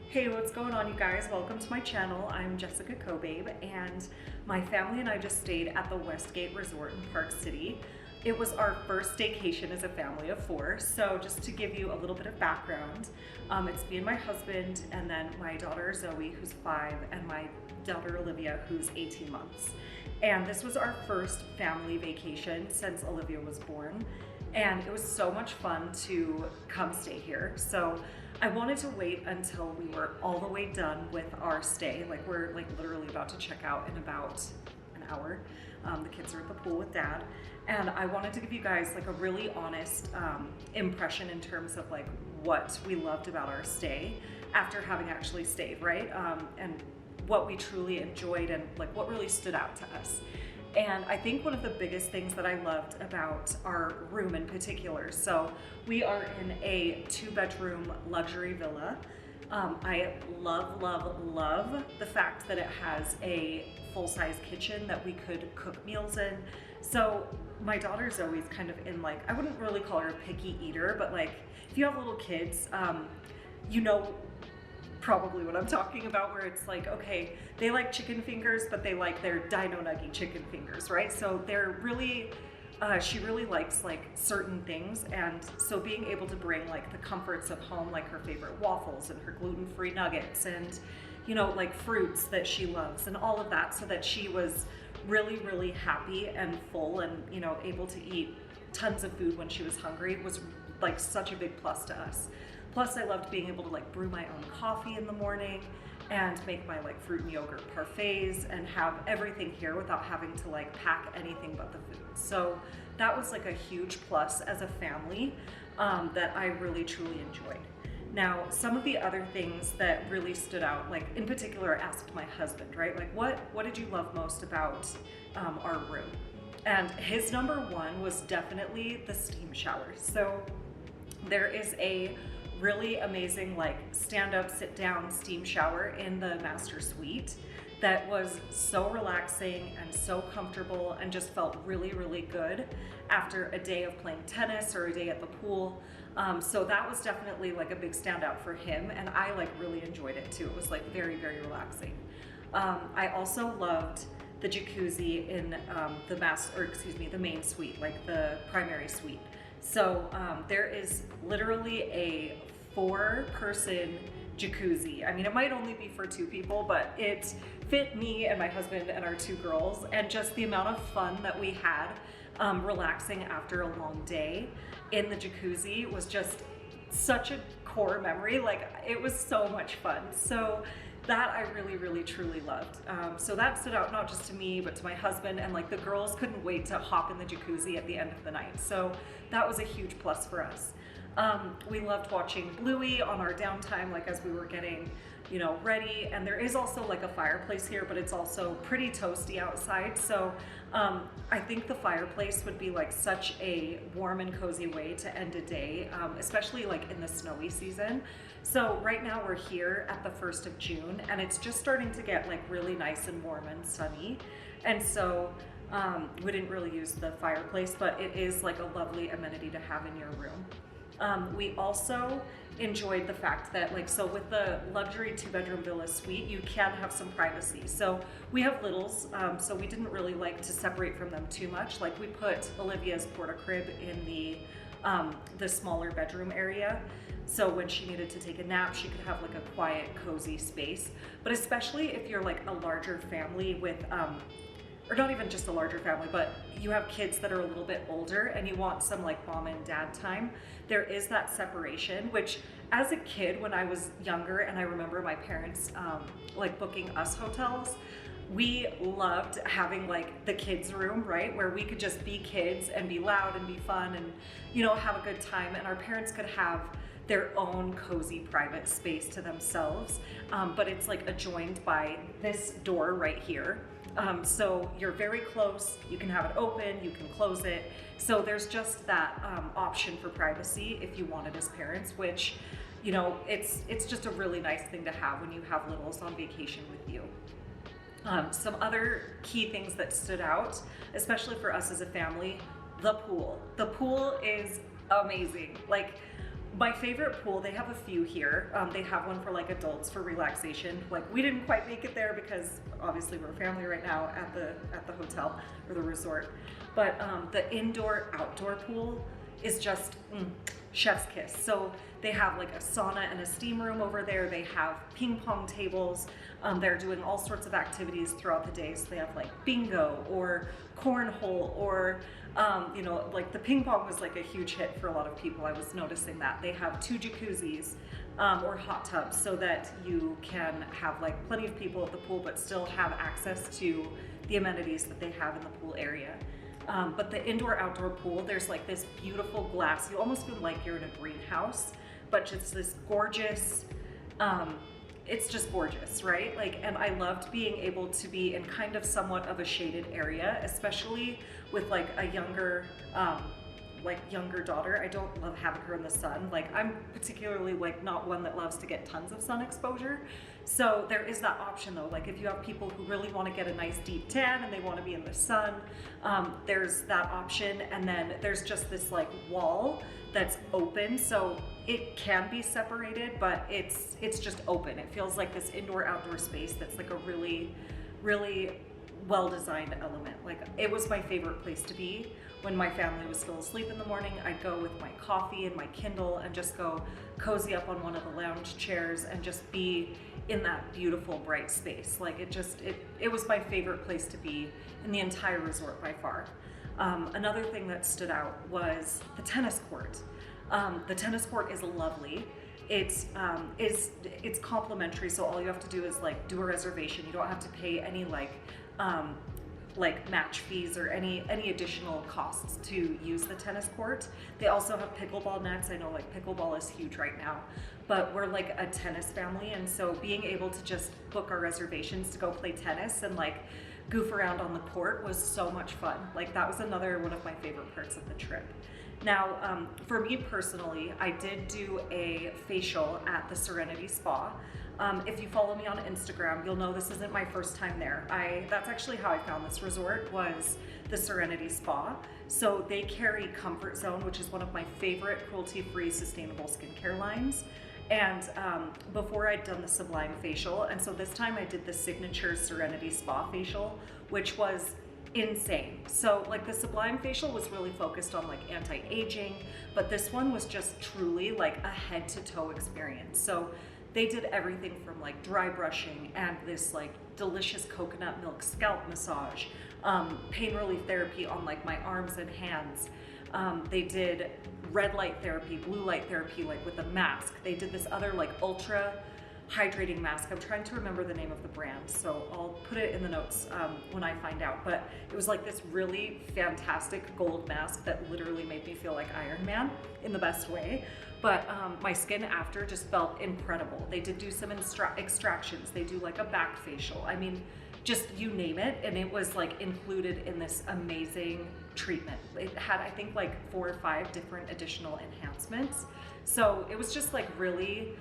Hey, what's going on, you guys? Welcome to my channel. I'm Jessica Kobabe, and my family and I just stayed at the Westgate Resort in Park City. It was our first staycation as a family of four, so just to give you a little bit of background, it's me and my husband, and then my daughter Zoe, who's 5, and my daughter Olivia, who's 18 months. And this was our first family vacation since Olivia was born. And it was so much fun to come stay here. So I wanted to wait until we were all the way done with our stay. Like we're literally about to check out in about an hour. The kids are at the pool with dad. And I wanted to give you guys like a really honest impression in terms of like what we loved about our stay after having actually stayed, right? And what we truly enjoyed and like what really stood out to us. And I think one of the biggest things that I loved about our room in particular, so we are in a 2-bedroom luxury villa. I love the fact that it has a full-size kitchen that we could cook meals in. So my daughter Zoe's kind of in like, I wouldn't really call her a picky eater, but like if you have little kids, you know probably what I'm talking about, where it's like, okay, they like chicken fingers, but they like their Dino Nugget chicken fingers, right? So they're really, she really likes like certain things. And so being able to bring like the comforts of home, like her favorite waffles and her gluten-free nuggets and, you know, like fruits that she loves and all of that, so that she was really happy and full and, you know, able to eat tons of food when she was hungry was like such a big plus to us. Plus I loved being able to like brew my own coffee in the morning and make my like fruit and yogurt parfaits and have everything here without having to like pack anything but the food. So that was like a huge plus as a family that I really truly enjoyed. Now, some of the other things that really stood out, like in particular, I asked my husband, right? Like what did you love most about our room? And his number one was definitely the steam shower. So there is a really amazing like stand-up, sit-down steam shower in the master suite that was so relaxing and so comfortable and just felt really good after a day of playing tennis or a day at the pool. So that was definitely like a big standout for him, and I like really enjoyed it too. It was like very relaxing. I also loved the jacuzzi in the main suite, like the primary suite. So there is literally a 4-person jacuzzi. I mean, it might only be for 2 people, but it fit me and my husband and our 2 girls, and just the amount of fun that we had relaxing after a long day in the jacuzzi was just such a core memory. Like it was so much fun. So that I really truly loved. So that stood out not just to me, but to my husband, and like the girls couldn't wait to hop in the jacuzzi at the end of the night. So that was a huge plus for us. We loved watching Bluey on our downtime, like as we were getting, you know, ready. And there is also like a fireplace here, but it's also pretty toasty outside. So I think the fireplace would be like such a warm and cozy way to end a day, especially like in the snowy season. So right now we're here at the 1st of June, and it's just starting to get like really nice and warm and sunny. And so we didn't really use the fireplace, but it is like a lovely amenity to have in your room. We also enjoyed the fact that like, so with the luxury 2-bedroom villa suite, you can have some privacy. So we have littles, so we didn't really like to separate from them too much. Like we put Olivia's porta-crib in the smaller bedroom area. So when she needed to take a nap, she could have like a quiet, cozy space. But especially if you're like a larger family with, or not even just a larger family, but you have kids that are a little bit older and you want some like mom and dad time, there is that separation, which as a kid, when I was younger and I remember my parents like booking us hotels, we loved having like the kids room, right? Where we could just be kids and be loud and be fun and, you know, have a good time. And our parents could have their own cozy private space to themselves. But it's like adjoined by this door right here. So you're very close, you can have it open, you can close it. So there's just that option for privacy if you want it as parents, which, you know, it's just a really nice thing to have when you have littles on vacation with you. Some other key things that stood out, especially for us as a family, the pool. The pool is amazing. Like My favorite pool, they have a few here. They have one for like adults for relaxation. Like we didn't quite make it there because obviously we're a family right now at the hotel or the resort. But the indoor outdoor pool is just chef's kiss. So they have like a sauna and a steam room over there. They have ping pong tables. They're doing all sorts of activities throughout the day. So they have like bingo or cornhole or you know, like the ping pong was like a huge hit for a lot of people. I was noticing that. They have 2 jacuzzis or hot tubs so that you can have like plenty of people at the pool but still have access to the amenities that they have in the pool area. But the indoor-outdoor pool, there's like this beautiful glass. You almost feel like you're in a greenhouse, but just this gorgeous, it's just gorgeous, right? Like, and I loved being able to be in kind of somewhat of a shaded area, especially with like a younger daughter. I don't love having her in the sun. Like I'm particularly like not one that loves to get tons of sun exposure. So there is that option though. Like if you have people who really want to get a nice deep tan and they want to be in the sun, there's that option. And then there's just this like wall that's open. So it can be separated, but it's just open. It feels like this indoor outdoor space that's like a really, really well-designed element. Like it was my favorite place to be. When my family was still asleep in the morning, I'd go with my coffee and my Kindle and just go cozy up on one of the lounge chairs and just be in that beautiful bright space. Like it was my favorite place to be in the entire resort by far. Another thing that stood out was the tennis court. The tennis court is lovely. It's complimentary, so all you have to do is like do a reservation. You don't have to pay any like match fees or any additional costs to use the tennis court. They also have pickleball nets. I know like pickleball is huge right now, but we're like a tennis family, and so being able to just book our reservations to go play tennis and like goof around on the court was so much fun. Like that was another one of my favorite parts of the trip. Now, for me personally, I did do a facial at the Serenity Spa. If you follow me on Instagram, you'll know this isn't my first time there. That's actually how I found this resort, was the Serenity Spa. So they carry Comfort Zone, which is one of my favorite cruelty-free sustainable skincare lines. And before I'd done the Sublime Facial, and so this time I did the Signature Serenity Spa Facial, which was insane. So like the Sublime Facial was really focused on like anti-aging, but this one was just truly like a head to toe experience. So they did everything from like dry brushing and this like delicious coconut milk scalp massage, pain relief therapy on like my arms and hands. They did red light therapy, blue light therapy, like with a mask. They did this other like ultra hydrating mask. I'm trying to remember the name of the brand, so I'll put it in the notes when I find out. But it was like this really fantastic gold mask that literally made me feel like Iron Man in the best way. But my skin after just felt incredible. They did do some extractions. They do like a back facial. I mean, just you name it, and it was like included in this amazing treatment. It had, I think, like 4 or 5 different additional enhancements. So it was just like really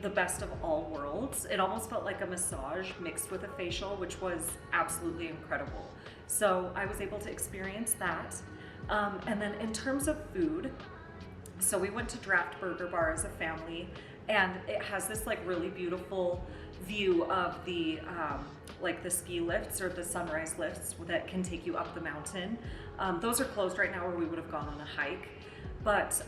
the best of all worlds. It almost felt like a massage mixed with a facial, which was absolutely incredible. So I was able to experience that. And then in terms of food, so we went to Draft Burger Bar as a family, and it has this like really beautiful view of the like the ski lifts or the sunrise lifts that can take you up the mountain. Those are closed right now, or we would have gone on a hike. But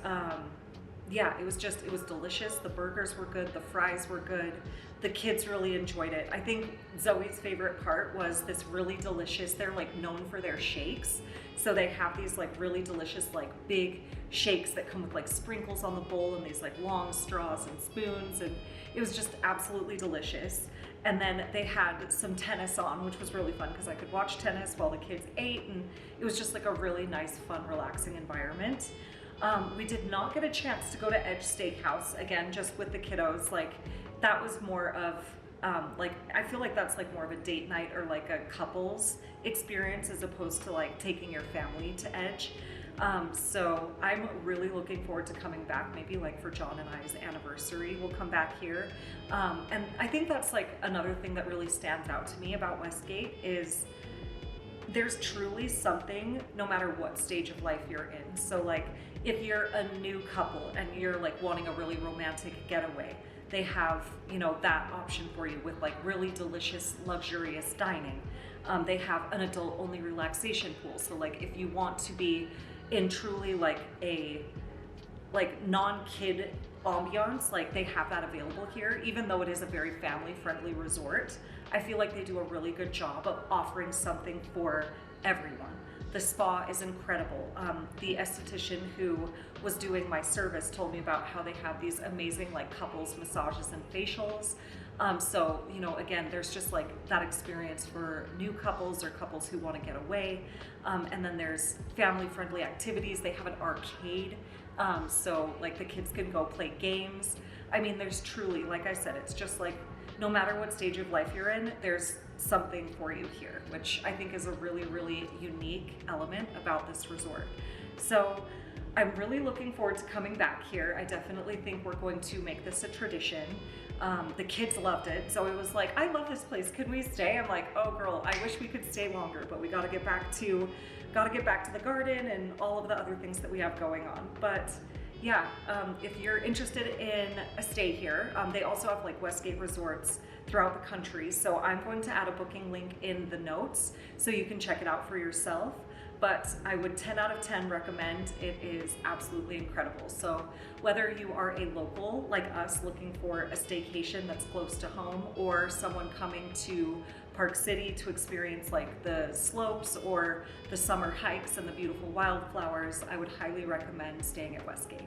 yeah, it was delicious. The burgers were good, the fries were good. The kids really enjoyed it. I think Zoe's favorite part was this really delicious, they're like known for their shakes. So they have these like really delicious like big shakes that come with like sprinkles on the bowl and these like long straws and spoons, and it was just absolutely delicious. And then they had some tennis on, which was really fun because I could watch tennis while the kids ate, and it was just like a really nice, fun, relaxing environment. We did not get a chance to go to Edge Steakhouse, again, just with the kiddos. Like that was more of like, I feel like that's like more of a date night or like a couples experience as opposed to like taking your family to Edge. So I'm really looking forward to coming back, maybe like for John and I's anniversary, we'll come back here. And I think that's like another thing that really stands out to me about Westgate is there's truly something no matter what stage of life you're in. So like if you're a new couple and you're like wanting a really romantic getaway, they have, you know, that option for you with like really delicious, luxurious dining. They have an adult only relaxation pool. So like if you want to be in truly like a non-kid ambiance, like they have that available here. Even though it is a very family friendly resort, I feel like they do a really good job of offering something for everyone. The spa is incredible. The esthetician who was doing my service told me about how they have these amazing like couples massages and facials. So, you know, again, there's just like that experience for new couples or couples who want to get away. And then there's family friendly activities. They have an arcade. So like the kids can go play games. I mean, there's truly, like I said, it's just like no matter what stage of life you're in, there's something for you here, which I think is a really, really unique element about this resort. So I'm really looking forward to coming back here. I definitely think we're going to make this a tradition. The kids loved it, so it was like, I love this place, can we stay? I'm like, oh girl, I wish we could stay longer, but we gotta get back to the garden and all of the other things that we have going on. But yeah, if you're interested in a stay here, they also have like Westgate resorts throughout the country. So I'm going to add a booking link in the notes so you can check it out for yourself. But I would 10 out of 10 recommend. It is absolutely incredible. So whether you are a local like us looking for a staycation that's close to home, or someone coming to Park City to experience like the slopes or the summer hikes and the beautiful wildflowers, I would highly recommend staying at Westgate.